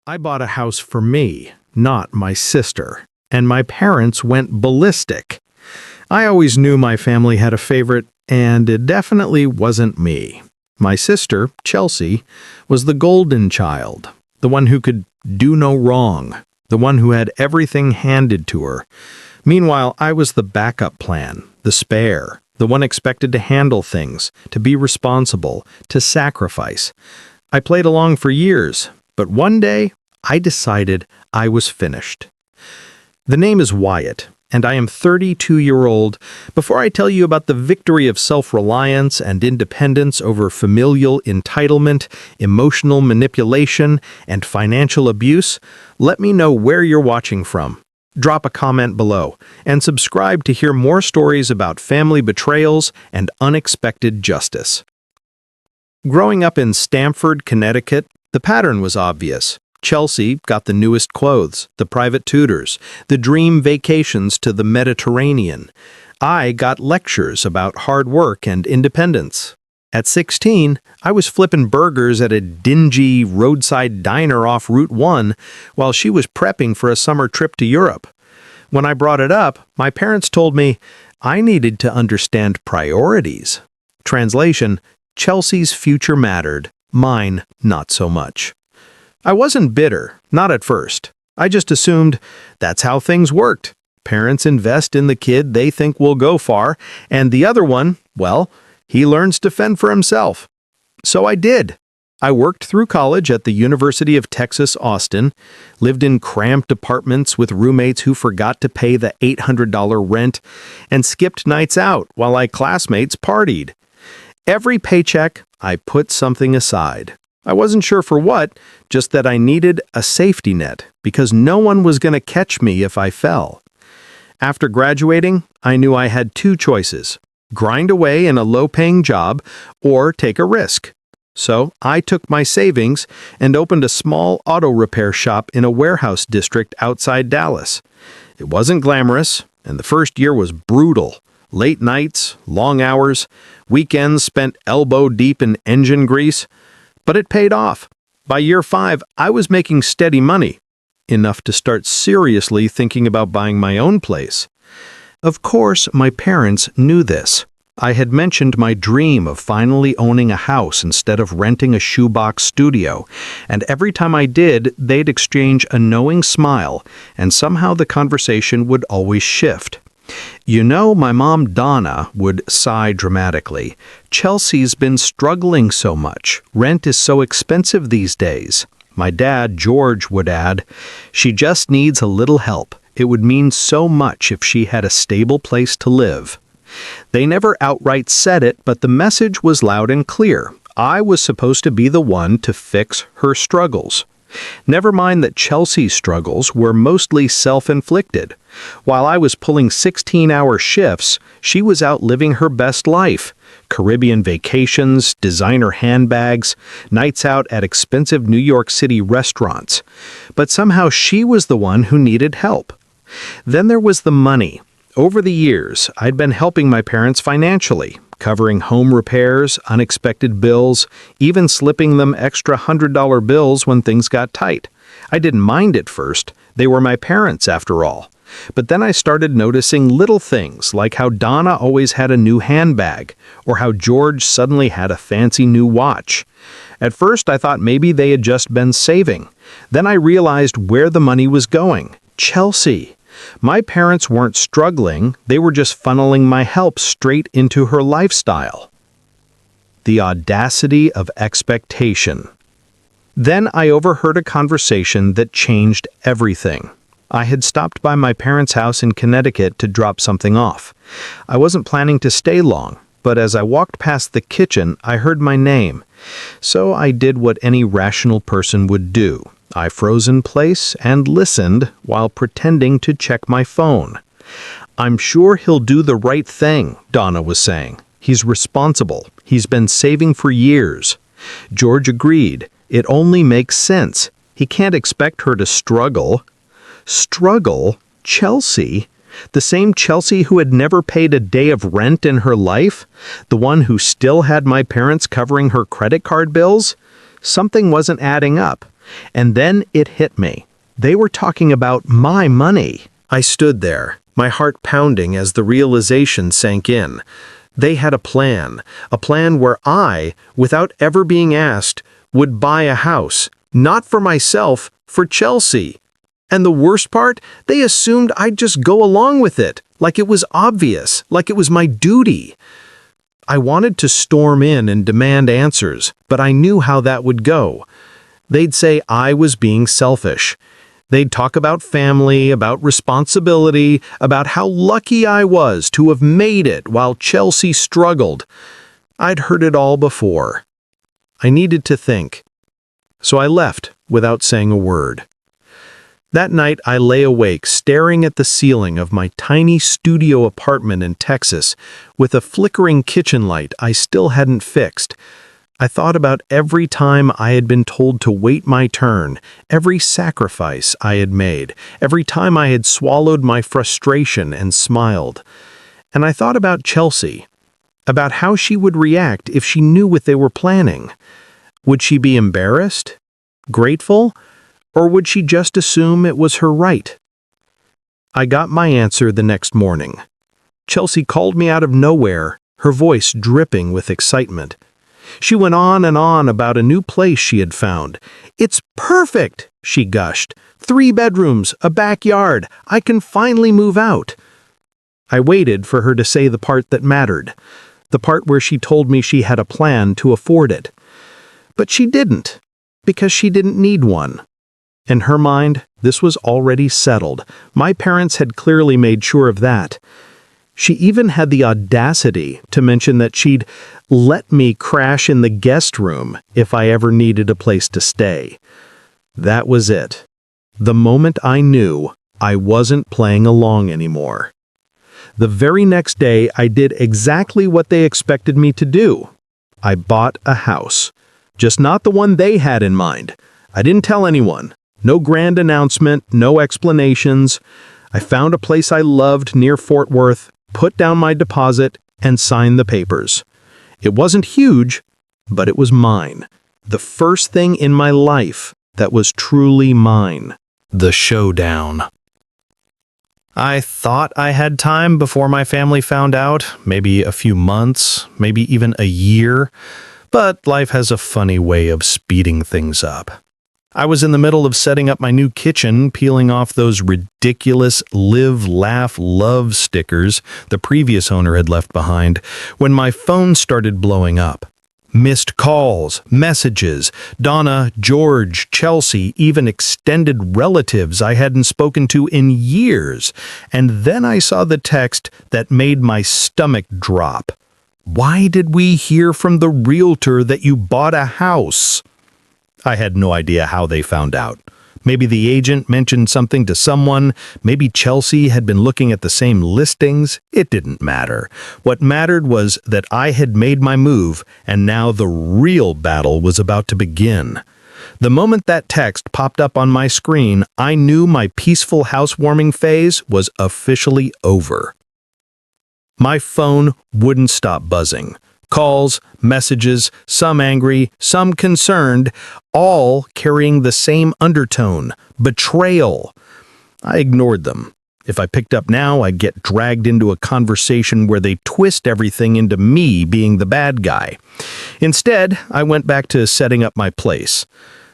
I bought a house for me, not my sister, and my parents went ballistic. I always knew my family had a favorite, and it definitely wasn't me. My sister, Chelsea, was the golden child, the one who could do no wrong, the one who had everything handed to her. Meanwhile, I was the backup plan, the spare, the one expected to handle things, to be responsible, to sacrifice. I played along for years, but one day, I decided I was finished. The name is Wyatt, and I am 32-year-old. Before I tell you about the victory of self-reliance and independence over familial entitlement, emotional manipulation, and financial abuse, let me know where you're watching from. Drop a comment below, and subscribe to hear more stories about family betrayals and unexpected justice. Growing up in Stamford, Connecticut, the pattern was obvious. Chelsea got the newest clothes, the private tutors, the dream vacations to the Mediterranean. I got lectures about hard work and independence. At 16, I was flipping burgers at a dingy roadside diner off Route 1 while she was prepping for a summer trip to Europe. When I brought it up, my parents told me I needed to understand priorities. Translation: Chelsea's future mattered, mine not so much. I wasn't bitter, not at first. I just assumed that's how things worked. Parents invest in the kid they think will go far, and the other one, well, he learns to fend for himself. So I did. I worked through college at the University of Texas, Austin, lived in cramped apartments with roommates who forgot to pay the $800 rent, and skipped nights out while my classmates partied. Every paycheck, I put something aside. I wasn't sure for what, just that I needed a safety net, because no one was going to catch me if I fell. After graduating, I knew I had two choices: grind away in a low-paying job or take a risk. So I took my savings and opened a small auto repair shop in a warehouse district outside Dallas. It wasn't glamorous, and the first year was brutal. Late nights, long hours, weekends spent elbow-deep in engine grease. But it paid off. By year 5, I was making steady money, enough to start seriously thinking about buying my own place. Of course, my parents knew this. I had mentioned my dream of finally owning a house instead of renting a shoebox studio, and every time I did, they'd exchange a knowing smile, and somehow the conversation would always shift. You know, my mom, Donna, would sigh dramatically. Chelsea's been struggling so much. Rent is so expensive these days. My dad, George, would add, she just needs a little help. It would mean so much if she had a stable place to live. They never outright said it, but the message was loud and clear. I was supposed to be the one to fix her struggles. Never mind that Chelsea's struggles were mostly self-inflicted. While I was pulling 16-hour shifts, she was out living her best life. Caribbean vacations, designer handbags, nights out at expensive New York City restaurants. But somehow she was the one who needed help. Then there was the money. Over the years, I'd been helping my parents financially, covering home repairs, unexpected bills, even slipping them extra $100 bills when things got tight. I didn't mind at first. They were my parents, after all. But then I started noticing little things, like how Donna always had a new handbag, or how George suddenly had a fancy new watch. At first, I thought maybe they had just been saving. Then I realized where the money was going. Chelsea. My parents weren't struggling, they were just funneling my help straight into her lifestyle. The audacity of expectation. Then I overheard a conversation that changed everything. I had stopped by my parents' house in Connecticut to drop something off. I wasn't planning to stay long, but as I walked past the kitchen, I heard my name. So I did what any rational person would do. I froze in place and listened while pretending to check my phone. "I'm sure he'll do the right thing," Donna was saying. "He's responsible. He's been saving for years." George agreed. "It only makes sense. He can't expect her to struggle." Struggle? Chelsea? The same Chelsea who had never paid a day of rent in her life? The one who still had my parents covering her credit card bills? Something wasn't adding up. And then it hit me. They were talking about my money. I stood there, my heart pounding as the realization sank in. They had a plan where I, without ever being asked, would buy a house, not for myself, for Chelsea. And the worst part, they assumed I'd just go along with it, like it was obvious, like it was my duty. I wanted to storm in and demand answers, but I knew how that would go. They'd say I was being selfish. They'd talk about family, about responsibility, about how lucky I was to have made it while Chelsea struggled. I'd heard it all before. I needed to think. So I left without saying a word. That night I lay awake staring at the ceiling of my tiny studio apartment in Texas with a flickering kitchen light I still hadn't fixed. I thought about every time I had been told to wait my turn, every sacrifice I had made, every time I had swallowed my frustration and smiled. And I thought about Chelsea, about how she would react if she knew what they were planning. Would she be embarrassed? Grateful? Or would she just assume it was her right? I got my answer the next morning. Chelsea called me out of nowhere, her voice dripping with excitement. She went on and on about a new place she had found. "It's perfect," she gushed. "3 bedrooms, a backyard. I can finally move out." I waited for her to say the part that mattered, the part where she told me she had a plan to afford it. But she didn't, because she didn't need one. In her mind, this was already settled. My parents had clearly made sure of that. She even had the audacity to mention that she'd let me crash in the guest room if I ever needed a place to stay. That was it. The moment I knew I wasn't playing along anymore. The very next day, I did exactly what they expected me to do. I bought a house. Just not the one they had in mind. I didn't tell anyone. No grand announcement, no explanations. I found a place I loved near Fort Worth, put down my deposit, and signed the papers. It wasn't huge, but it was mine. The first thing in my life that was truly mine. The showdown. I thought I had time before my family found out, maybe a few months, maybe even a year, but life has a funny way of speeding things up. I was in the middle of setting up my new kitchen, peeling off those ridiculous live, laugh, love stickers the previous owner had left behind, when my phone started blowing up. Missed calls, messages, Donna, George, Chelsea, even extended relatives I hadn't spoken to in years. And then I saw the text that made my stomach drop. "Why did we hear from the realtor that you bought a house?" I had no idea how they found out. Maybe the agent mentioned something to someone, maybe Chelsea had been looking at the same listings. It didn't matter. What mattered was that I had made my move, and now the real battle was about to begin. The moment that text popped up on my screen, I knew my peaceful housewarming phase was officially over. My phone wouldn't stop buzzing. Calls, messages, some angry, some concerned, all carrying the same undertone, betrayal. I ignored them. If I picked up now, I'd get dragged into a conversation where they twist everything into me being the bad guy. Instead, I went back to setting up my place.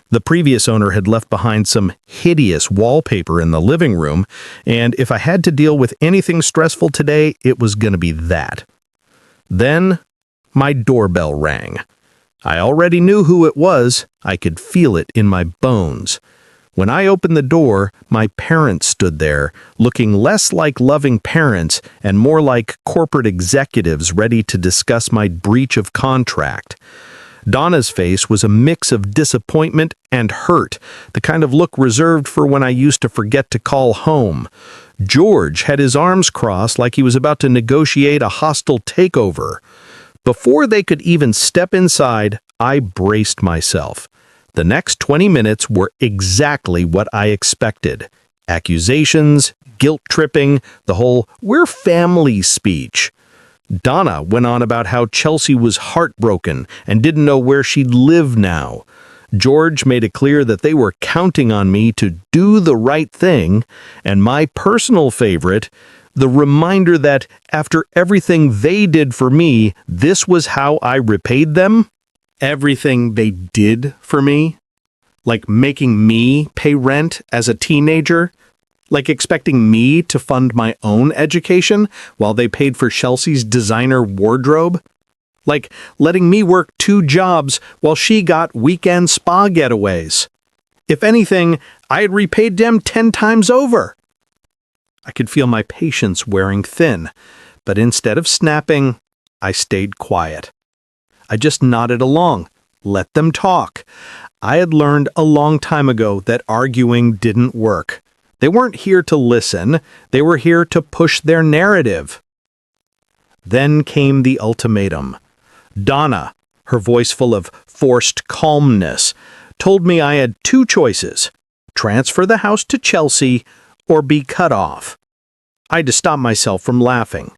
The previous owner had left behind some hideous wallpaper in the living room, and if I had to deal with anything stressful today, it was going to be that. Then my doorbell rang. I already knew who it was. I could feel it in my bones. When I opened the door, my parents stood there, looking less like loving parents and more like corporate executives ready to discuss my breach of contract. Donna's face was a mix of disappointment and hurt, the kind of look reserved for when I used to forget to call home. George had his arms crossed like he was about to negotiate a hostile takeover. Before they could even step inside, I braced myself. The next 20 minutes were exactly what I expected. Accusations, guilt-tripping, the whole "we're family" speech. Donna went on about how Chelsea was heartbroken and didn't know where she'd live now. George made it clear that they were counting on me to do the right thing, and my personal favorite, the reminder that after everything they did for me, this was how I repaid them. Everything they did for me? Like making me pay rent as a teenager? Like expecting me to fund my own education while they paid for Chelsea's designer wardrobe? Like letting me work 2 jobs while she got weekend spa getaways? If anything, I had repaid them 10 times over. I could feel my patience wearing thin, but instead of snapping, I stayed quiet. I just nodded along, let them talk. I had learned a long time ago that arguing didn't work. They weren't here to listen, they were here to push their narrative. Then came the ultimatum. Donna, her voice full of forced calmness, told me I had 2 choices: transfer the house to Chelsea or be cut off. I had to stop myself from laughing.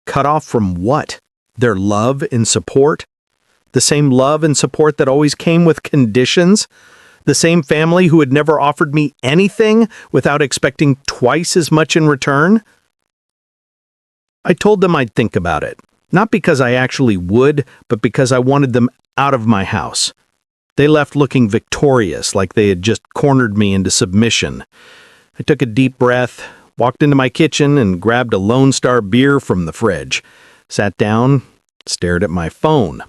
Cut off from what? Their love and support? The same love and support that always came with conditions? The same family who had never offered me anything without expecting twice as much in return? I told them I'd think about it, not because I actually would, but because I wanted them out of my house. They left looking victorious, like they had just cornered me into submission. I took a deep breath, walked into my kitchen and grabbed a Lone Star beer from the fridge, sat down, stared at my phone.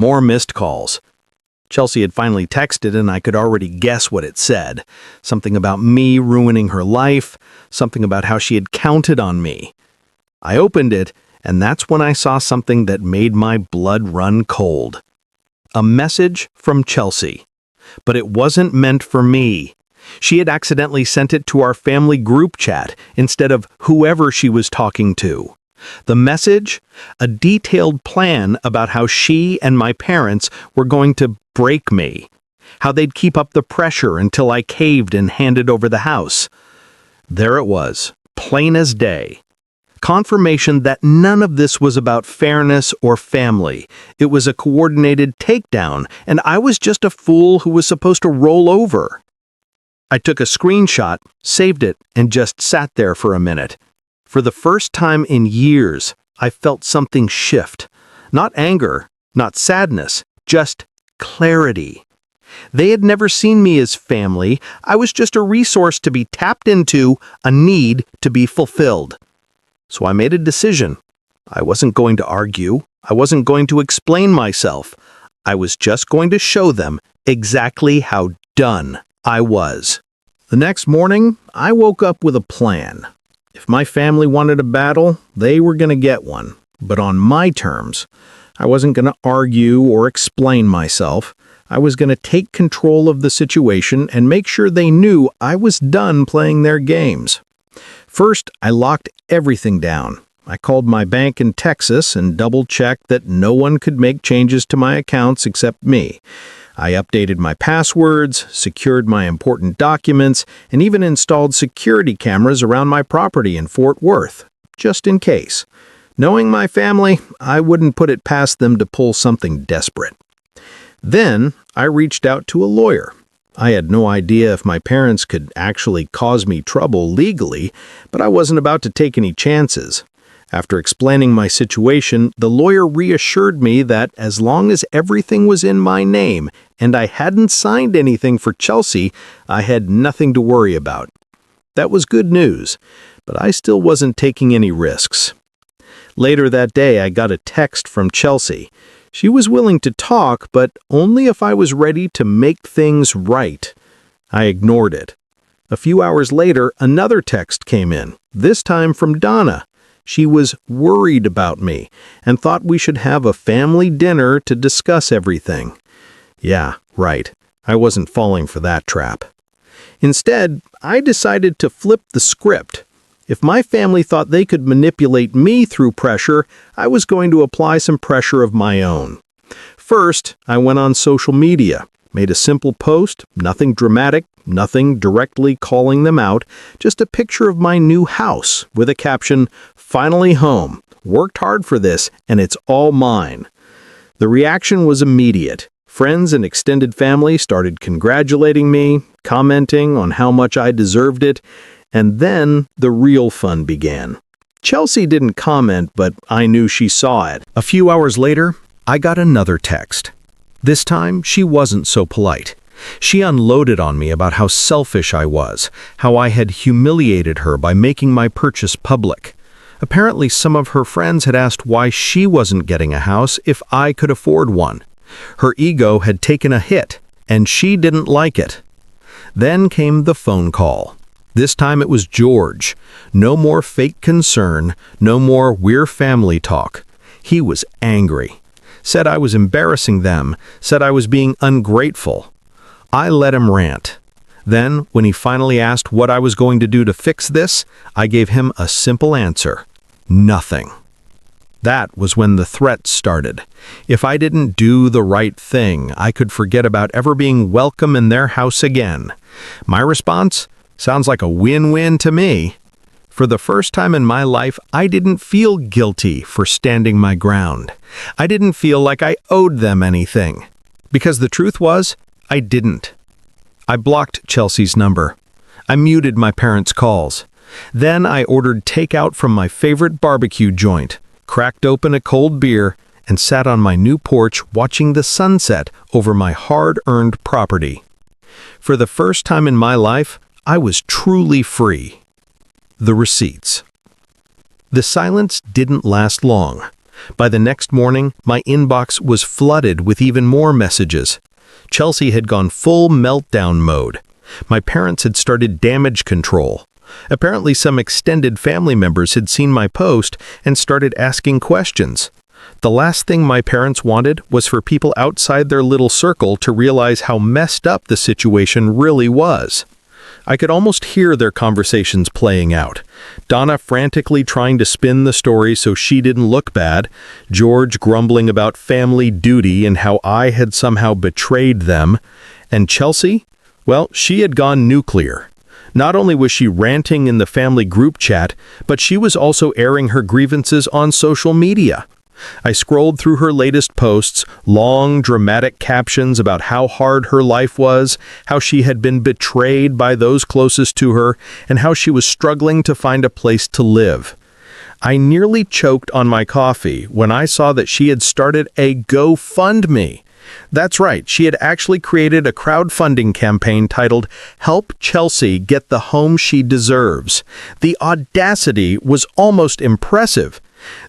More missed calls. Chelsea had finally texted and I could already guess what it said. Something about me ruining her life, something about how she had counted on me. I opened it, and that's when I saw something that made my blood run cold. A message from Chelsea. But it wasn't meant for me. She had accidentally sent it to our family group chat instead of whoever she was talking to. The message? A detailed plan about how she and my parents were going to break me. How they'd keep up the pressure until I caved and handed over the house. There it was, plain as day. Confirmation that none of this was about fairness or family. It was a coordinated takedown, and I was just a fool who was supposed to roll over. I took a screenshot, saved it, and just sat there for a minute. For the first time in years, I felt something shift. Not anger, not sadness, just clarity. They had never seen me as family. I was just a resource to be tapped into, a need to be fulfilled. So I made a decision. I wasn't going to argue. I wasn't going to explain myself. I was just going to show them exactly how done I was. The next morning, I woke up with a plan. If my family wanted a battle, they were going to get one, but on my terms. I wasn't going to argue or explain myself. I was going to take control of the situation and make sure they knew I was done playing their games. First, I locked everything down. I called my bank in Texas and double-checked that no one could make changes to my accounts except me. I updated my passwords, secured my important documents, and even installed security cameras around my property in Fort Worth, just in case. Knowing my family, I wouldn't put it past them to pull something desperate. Then, I reached out to a lawyer. I had no idea if my parents could actually cause me trouble legally, but I wasn't about to take any chances. After explaining my situation, the lawyer reassured me that as long as everything was in my name and I hadn't signed anything for Chelsea, I had nothing to worry about. That was good news, but I still wasn't taking any risks. Later that day, I got a text from Chelsea. She was willing to talk, but only if I was ready to make things right. I ignored it. A few hours later, another text came in, this time from Donna. She was worried about me and thought we should have a family dinner to discuss everything. Yeah, right. I wasn't falling for that trap. Instead, I decided to flip the script. If my family thought they could manipulate me through pressure, I was going to apply some pressure of my own. First, I went on social media, made a simple post, nothing dramatic, nothing directly calling them out, just a picture of my new house with a caption, "Finally home. Worked hard for this, and it's all mine." The reaction was immediate. Friends and extended family started congratulating me, commenting on how much I deserved it, and then the real fun began. Chelsea didn't comment, but I knew she saw it. A few hours later, I got another text. This time, she wasn't so polite. She unloaded on me about how selfish I was, how I had humiliated her by making my purchase public. Apparently, some of her friends had asked why she wasn't getting a house if I could afford one. Her ego had taken a hit, and she didn't like it. Then came the phone call. This time it was George. No more fake concern, no more "we're family" talk. He was angry. Said I was embarrassing them, said I was being ungrateful. I let him rant. Then, when he finally asked what I was going to do to fix this, I gave him a simple answer: nothing. That was when the threats started. If I didn't do the right thing, I could forget about ever being welcome in their house again. My response? Sounds like a win-win to me. For the first time in my life, I didn't feel guilty for standing my ground. I didn't feel like I owed them anything. Because the truth was, I didn't. I blocked Chelsea's number. I muted my parents' calls. Then I ordered takeout from my favorite barbecue joint, cracked open a cold beer, and sat on my new porch watching the sunset over my hard-earned property. For the first time in my life, I was truly free. The receipts. The silence didn't last long. By the next morning, my inbox was flooded with even more messages. Chelsea had gone full meltdown mode. My parents had started damage control. Apparently, some extended family members had seen my post and started asking questions. The last thing my parents wanted was for people outside their little circle to realize how messed up the situation really was. I could almost hear their conversations playing out. Donna frantically trying to spin the story so she didn't look bad, George grumbling about family duty and how I had somehow betrayed them, and Chelsea? Well, she had gone nuclear. Not only was she ranting in the family group chat, but she was also airing her grievances on social media. I scrolled through her latest posts, long, dramatic captions about how hard her life was, how she had been betrayed by those closest to her, and how she was struggling to find a place to live. I nearly choked on my coffee when I saw that she had started a GoFundMe. That's right, she had actually created a crowdfunding campaign titled "Help Chelsea Get the Home She Deserves." The audacity was almost impressive.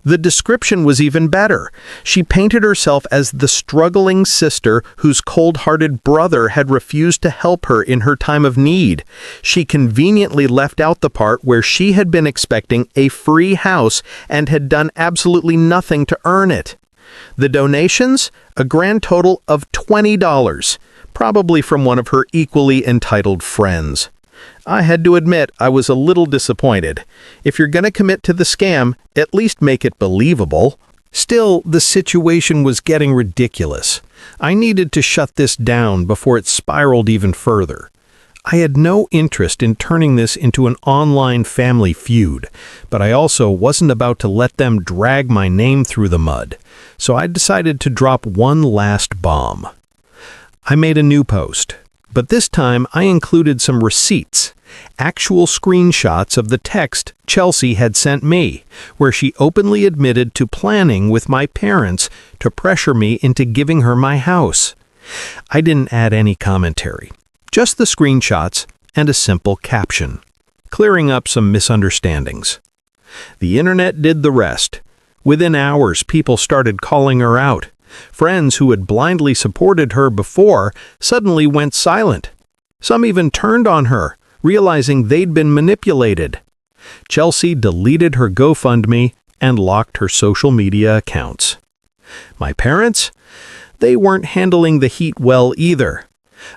The description was even better. She painted herself as the struggling sister whose cold-hearted brother had refused to help her in her time of need. She conveniently left out the part where she had been expecting a free house and had done absolutely nothing to earn it. The donations? A grand total of $20, probably from one of her equally entitled friends. I had to admit I was a little disappointed. If you're going to commit to the scam, at least make it believable. Still, the situation was getting ridiculous. I needed to shut this down before it spiraled even further. I had no interest in turning this into an online family feud, but I also wasn't about to let them drag my name through the mud, so I decided to drop one last bomb. I made a new post, but this time I included some receipts, actual screenshots of the text Chelsea had sent me, where she openly admitted to planning with my parents to pressure me into giving her my house. I didn't add any commentary, just the screenshots and a simple caption, clearing up some misunderstandings. The internet did the rest. Within hours, people started calling her out. Friends who had blindly supported her before suddenly went silent. Some even turned on her, realizing they'd been manipulated. Chelsea deleted her GoFundMe and locked her social media accounts. My parents? They weren't handling the heat well either.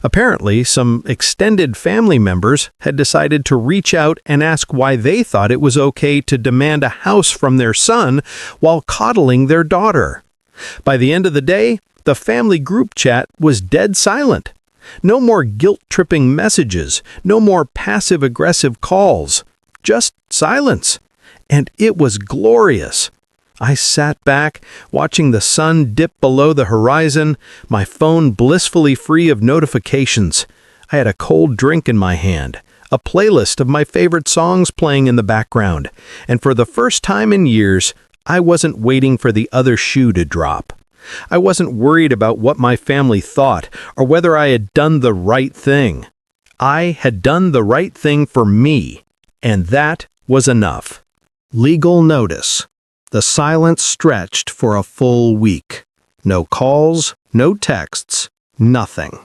Apparently, some extended family members had decided to reach out and ask why they thought it was okay to demand a house from their son while coddling their daughter. By the end of the day, the family group chat was dead silent. No more guilt-tripping messages, no more passive-aggressive calls, just silence. And it was glorious. I sat back, watching the sun dip below the horizon, my phone blissfully free of notifications. I had a cold drink in my hand, a playlist of my favorite songs playing in the background, and for the first time in years, I wasn't waiting for the other shoe to drop. I wasn't worried about what my family thought or whether I had done the right thing. I had done the right thing for me, and that was enough. Legal notice. The silence stretched for a full week. No calls, no texts, nothing.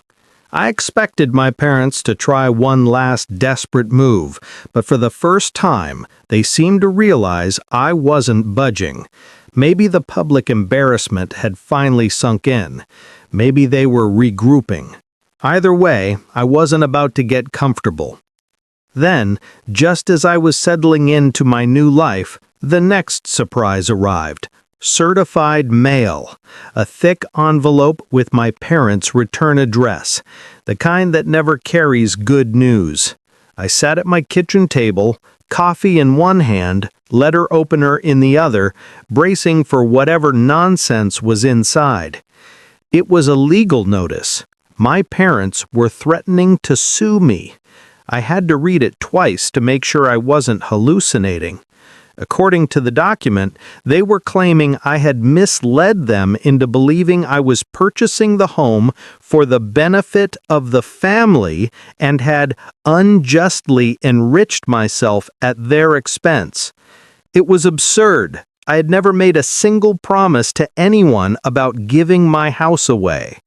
I expected my parents to try one last desperate move, but for the first time, they seemed to realize I wasn't budging. Maybe the public embarrassment had finally sunk in. Maybe they were regrouping. Either way, I wasn't about to get comfortable. Then, just as I was settling into my new life, the next surprise arrived. Certified mail, a thick envelope with my parents' return address, the kind that never carries good news. I sat at my kitchen table, coffee in one hand, letter opener in the other, bracing for whatever nonsense was inside. It was a legal notice. My parents were threatening to sue me. I had to read it twice to make sure I wasn't hallucinating. According to the document, they were claiming I had misled them into believing I was purchasing the home for the benefit of the family and had unjustly enriched myself at their expense. It was absurd. I had never made a single promise to anyone about giving my house away.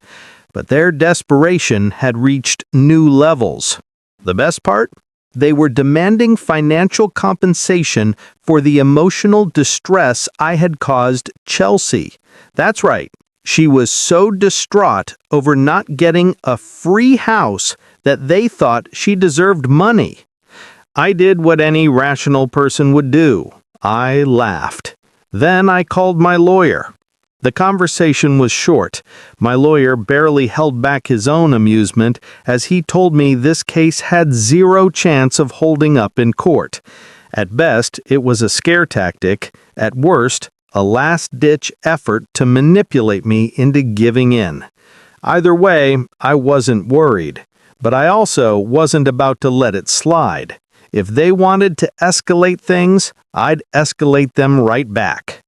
But their desperation had reached new levels. The best part? They were demanding financial compensation for the emotional distress I had caused Chelsea. That's right. She was so distraught over not getting a free house that they thought she deserved money. I did what any rational person would do. I laughed. Then I called my lawyer. The conversation was short. My lawyer barely held back his own amusement as he told me this case had zero chance of holding up in court. At best, it was a scare tactic. At worst, a last-ditch effort to manipulate me into giving in. Either way, I wasn't worried. But I also wasn't about to let it slide. If they wanted to escalate things, I'd escalate them right back.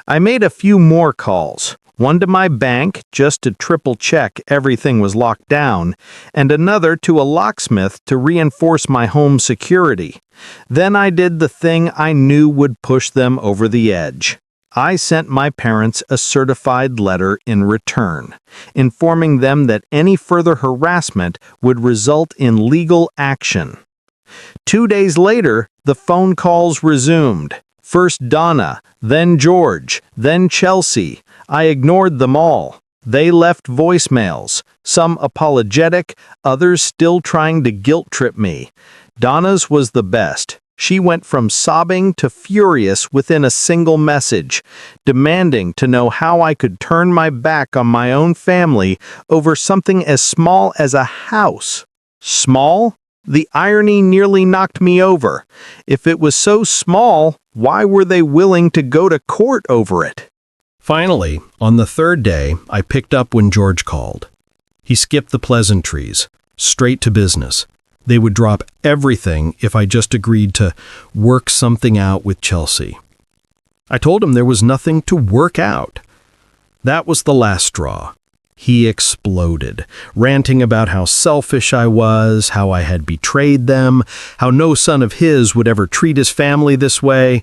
I made a few more calls, one to my bank just to triple-check everything was locked down, and another to a locksmith to reinforce my home security. Then I did the thing I knew would push them over the edge. I sent my parents a certified letter in return, informing them that any further harassment would result in legal action. 2 days later, the phone calls resumed. First Donna, then George, then Chelsea. I ignored them all. They left voicemails, some apologetic, others still trying to guilt-trip me. Donna's was the best. She went from sobbing to furious within a single message, demanding to know how I could turn my back on my own family over something as small as a house. Small? The irony nearly knocked me over. If it was so small, why were they willing to go to court over it? Finally, on the third day, I picked up when George called. He skipped the pleasantries, straight to business. They would drop everything if I just agreed to work something out with Chelsea. I told him there was nothing to work out. That was the last straw. He exploded, ranting about how selfish I was, how I had betrayed them, how no son of his would ever treat his family this way.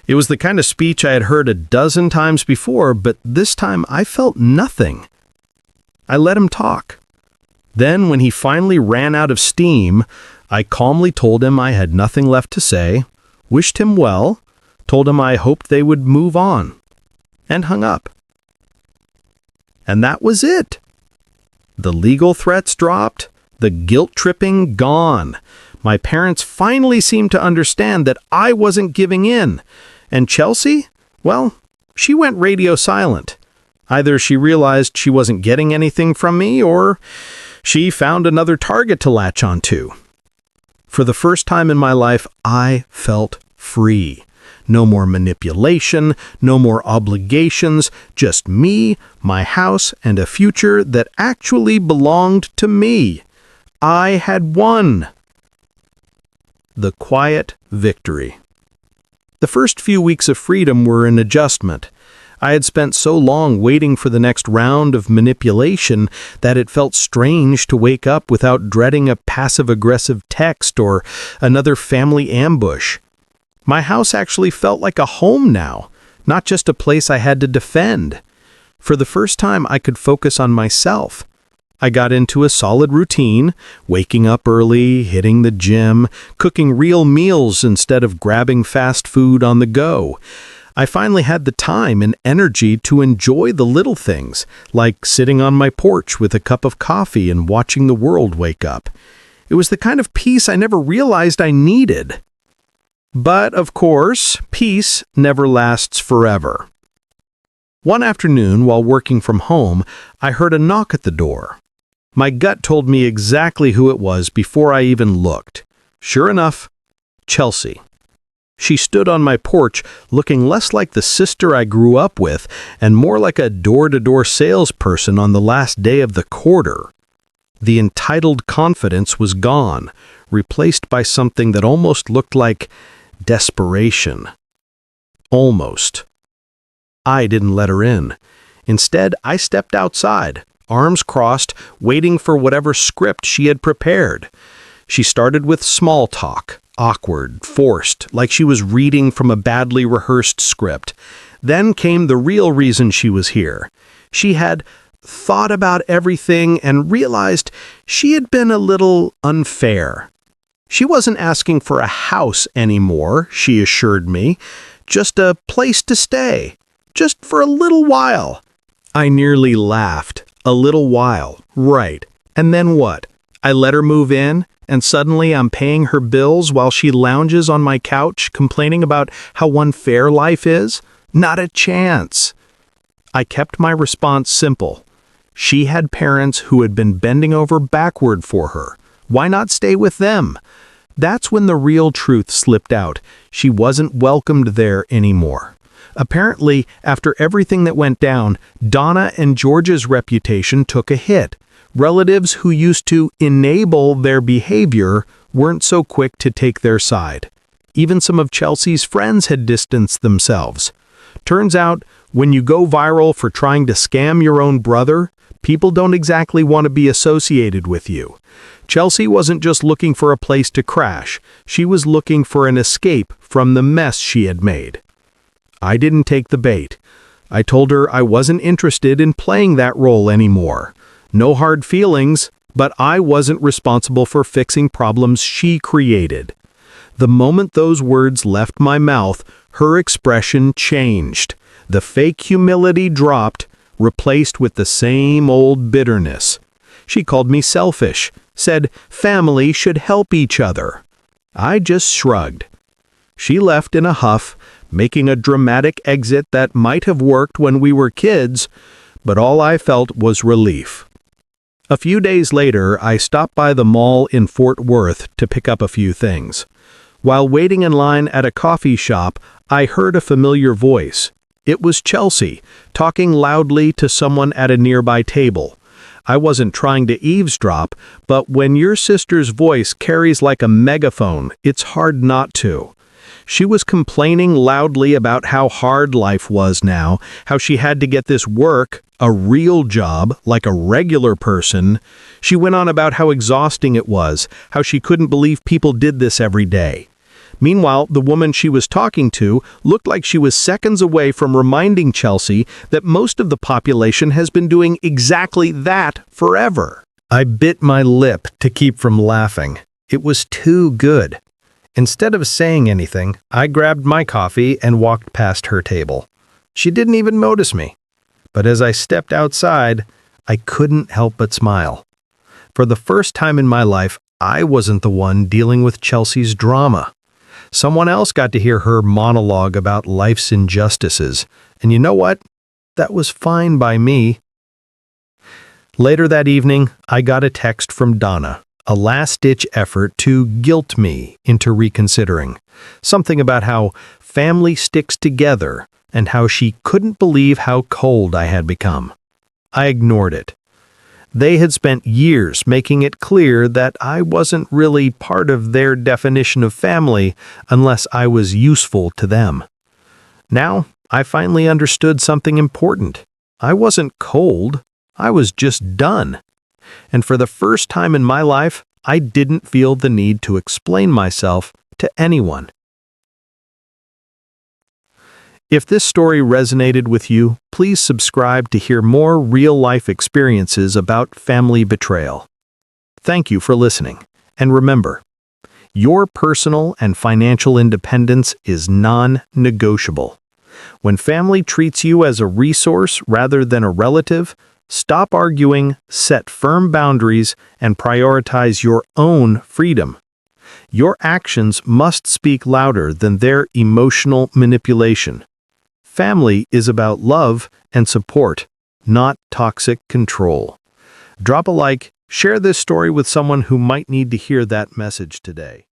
It was the kind of speech I had heard a dozen times before, but this time I felt nothing. I let him talk. Then, when he finally ran out of steam, I calmly told him I had nothing left to say, wished him well, told him I hoped they would move on, and hung up. And that was it. The legal threats dropped, the guilt-tripping gone. My parents finally seemed to understand that I wasn't giving in. And Chelsea? Well, she went radio silent. Either she realized she wasn't getting anything from me, or she found another target to latch onto. For the first time in my life, I felt free. No more manipulation, no more obligations, just me, my house, and a future that actually belonged to me. I had won. The quiet victory. The first few weeks of freedom were an adjustment. I had spent so long waiting for the next round of manipulation that it felt strange to wake up without dreading a passive-aggressive text or another family ambush. My house actually felt like a home now, not just a place I had to defend. For the first time, I could focus on myself. I got into a solid routine, waking up early, hitting the gym, cooking real meals instead of grabbing fast food on the go. I finally had the time and energy to enjoy the little things, like sitting on my porch with a cup of coffee and watching the world wake up. It was the kind of peace I never realized I needed. But, of course, peace never lasts forever. One afternoon, while working from home, I heard a knock at the door. My gut told me exactly who it was before I even looked. Sure enough, Chelsea. She stood on my porch, looking less like the sister I grew up with and more like a door-to-door salesperson on the last day of the quarter. The entitled confidence was gone, replaced by something that almost looked like desperation. Almost. I didn't let her in. Instead, I stepped outside, arms crossed, waiting for whatever script she had prepared. She started with small talk. Awkward, forced, like she was reading from a badly rehearsed script. Then came the real reason she was here. She had thought about everything and realized she had been a little unfair. She wasn't asking for a house anymore, she assured me, just a place to stay, just for a little while. I nearly laughed. A little while, right. And then what? I let her move in? And suddenly I'm paying her bills while she lounges on my couch complaining about how unfair life is? Not a chance. I kept my response simple. She had parents who had been bending over backward for her. Why not stay with them? That's when the real truth slipped out. She wasn't welcomed there anymore. Apparently, after everything that went down, Donna and George's reputation took a hit. Relatives who used to enable their behavior weren't so quick to take their side. Even some of Chelsea's friends had distanced themselves. Turns out, when you go viral for trying to scam your own brother, people don't exactly want to be associated with you. Chelsea wasn't just looking for a place to crash. She was looking for an escape from the mess she had made. I didn't take the bait. I told her I wasn't interested in playing that role anymore. No hard feelings, but I wasn't responsible for fixing problems she created. The moment those words left my mouth, her expression changed. The fake humility dropped, replaced with the same old bitterness. She called me selfish, said family should help each other. I just shrugged. She left in a huff, making a dramatic exit that might have worked when we were kids, but all I felt was relief. A few days later, I stopped by the mall in Fort Worth to pick up a few things. While waiting in line at a coffee shop, I heard a familiar voice. It was Chelsea, talking loudly to someone at a nearby table. I wasn't trying to eavesdrop, but when your sister's voice carries like a megaphone, it's hard not to. She was complaining loudly about how hard life was now, how she had to get this work, a real job, like a regular person. She went on about how exhausting it was, how she couldn't believe people did this every day. Meanwhile, the woman she was talking to looked like she was seconds away from reminding Chelsea that most of the population has been doing exactly that forever. I bit my lip to keep from laughing. It was too good. Instead of saying anything, I grabbed my coffee and walked past her table. She didn't even notice me. But as I stepped outside, I couldn't help but smile. For the first time in my life, I wasn't the one dealing with Chelsea's drama. Someone else got to hear her monologue about life's injustices, and you know what? That was fine by me. Later that evening, I got a text from Donna, a last-ditch effort to guilt me into reconsidering. Something about how family sticks together and how she couldn't believe how cold I had become. I ignored it. They had spent years making it clear that I wasn't really part of their definition of family unless I was useful to them. Now, I finally understood something important. I wasn't cold, I was just done. And for the first time in my life, I didn't feel the need to explain myself to anyone. If this story resonated with you, please subscribe to hear more real-life experiences about family betrayal. Thank you for listening, and remember, your personal and financial independence is non-negotiable. When family treats you as a resource rather than a relative, stop arguing, set firm boundaries, and prioritize your own freedom. Your actions must speak louder than their emotional manipulation. Family is about love and support, not toxic control. Drop a like, share this story with someone who might need to hear that message today.